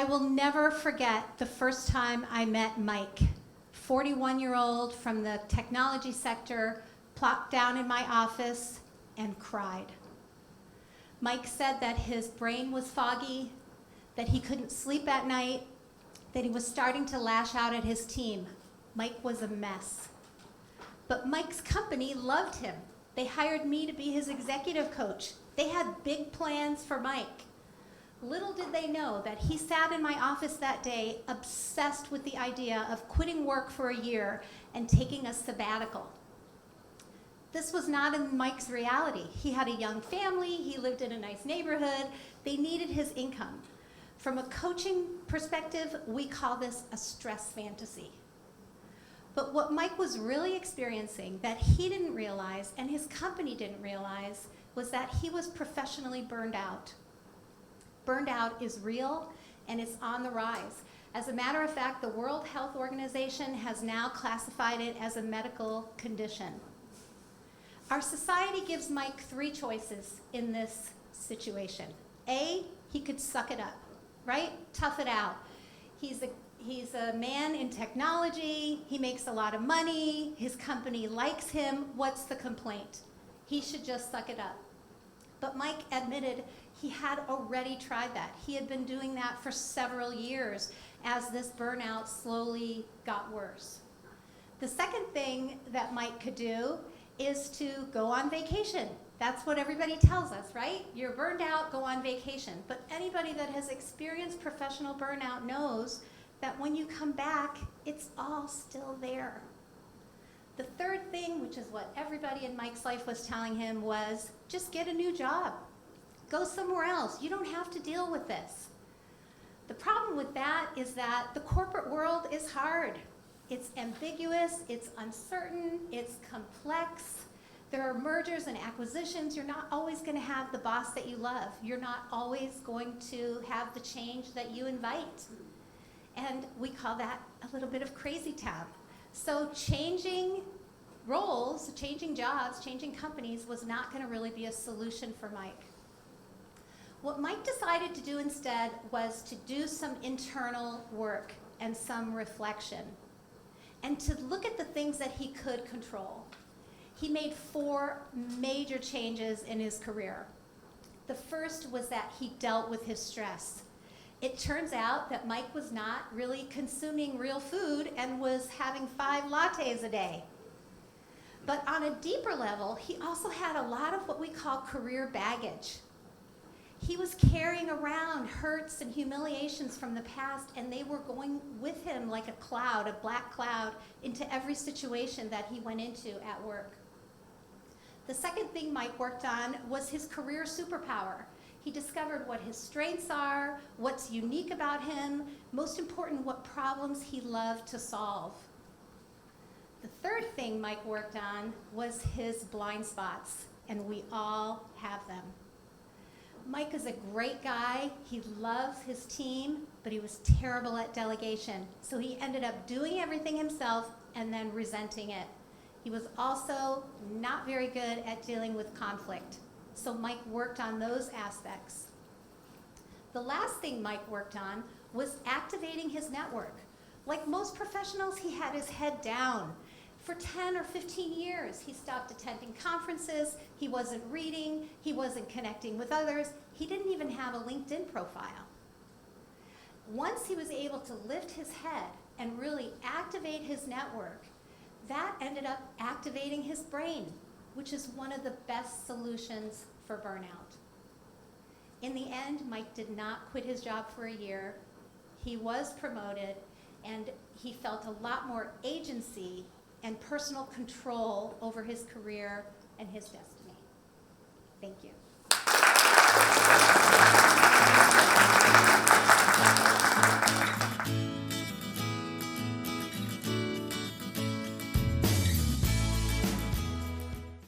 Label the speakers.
Speaker 1: I will never forget the first time I met Mike, 41-year-old from the technology sector, plopped down in my office and cried. Mike said that his brain was foggy, that he couldn't sleep at night, that he was starting to lash out at his team. Mike was a mess. But Mike's company loved him. They hired me to be his executive coach. They had big plans for Mike. Little did they know that he sat in my office that day obsessed with the idea of quitting work for a year and taking a sabbatical. This was not in Mike's reality. He had a young family, he lived in a nice neighborhood, they needed his income. From a coaching perspective, we call this a stress fantasy. But what Mike was really experiencing that he didn't realize and his company didn't realize was that he was professionally burned out. Burned out is real and it's on the rise. As a matter of fact, the World Health Organization has now classified it as a medical condition. Our society gives Mike 3 choices in this situation. A, he could suck it up, right? Tough it out. He's a man in technology, he makes a lot of money, his company likes him, what's the complaint? He should just suck it up. But Mike admitted he had already tried that. He had been doing that for several years as this burnout slowly got worse. The second thing that Mike could do is to go on vacation. That's what everybody tells us, right? You're burned out, go on vacation. But anybody that has experienced professional burnout knows that when you come back, it's all still there. The third thing, which is what everybody in Mike's life was telling him, was just get a new job. Go somewhere else. You don't have to deal with this. The problem with that is that the corporate world is hard. It's ambiguous, it's uncertain, it's complex. There are mergers and acquisitions. You're not always going to have the boss that you love. You're not always going to have the change that you invite. And we call that a little bit of crazy town. So changing roles, changing jobs, changing companies was not going to really be a solution for Mike. What Mike decided to do instead was to do some internal work and some reflection, and to look at the things that he could control. He made 4 major changes in his career. The first was that he dealt with his stress. It turns out that Mike was not really consuming real food and was having 5 lattes a day. But on a deeper level, he also had a lot of what we call career baggage. He was carrying around hurts and humiliations from the past, and they were going with him like a cloud, a black cloud, into every situation that he went into at work. The second thing Mike worked on was his career superpower. He discovered what his strengths are, what's unique about him, most important, what problems he loved to solve. The third thing Mike worked on was his blind spots, and we all have them. Mike is a great guy. He loves his team, but he was terrible at delegation. So he ended up doing everything himself and then resenting it. He was also not very good at dealing with conflict. So Mike worked on those aspects. The last thing Mike worked on was activating his network. Like most professionals, he had his head down. For 10 or 15 years, he stopped attending conferences, he wasn't reading, he wasn't connecting with others, he didn't even have a LinkedIn profile. Once he was able to lift his head and really activate his network, that ended up activating his brain, which is one of the best solutions for burnout. In the end, Mike did not quit his job for a year. He was promoted, and he felt a lot more agency and personal control over his career and his destiny.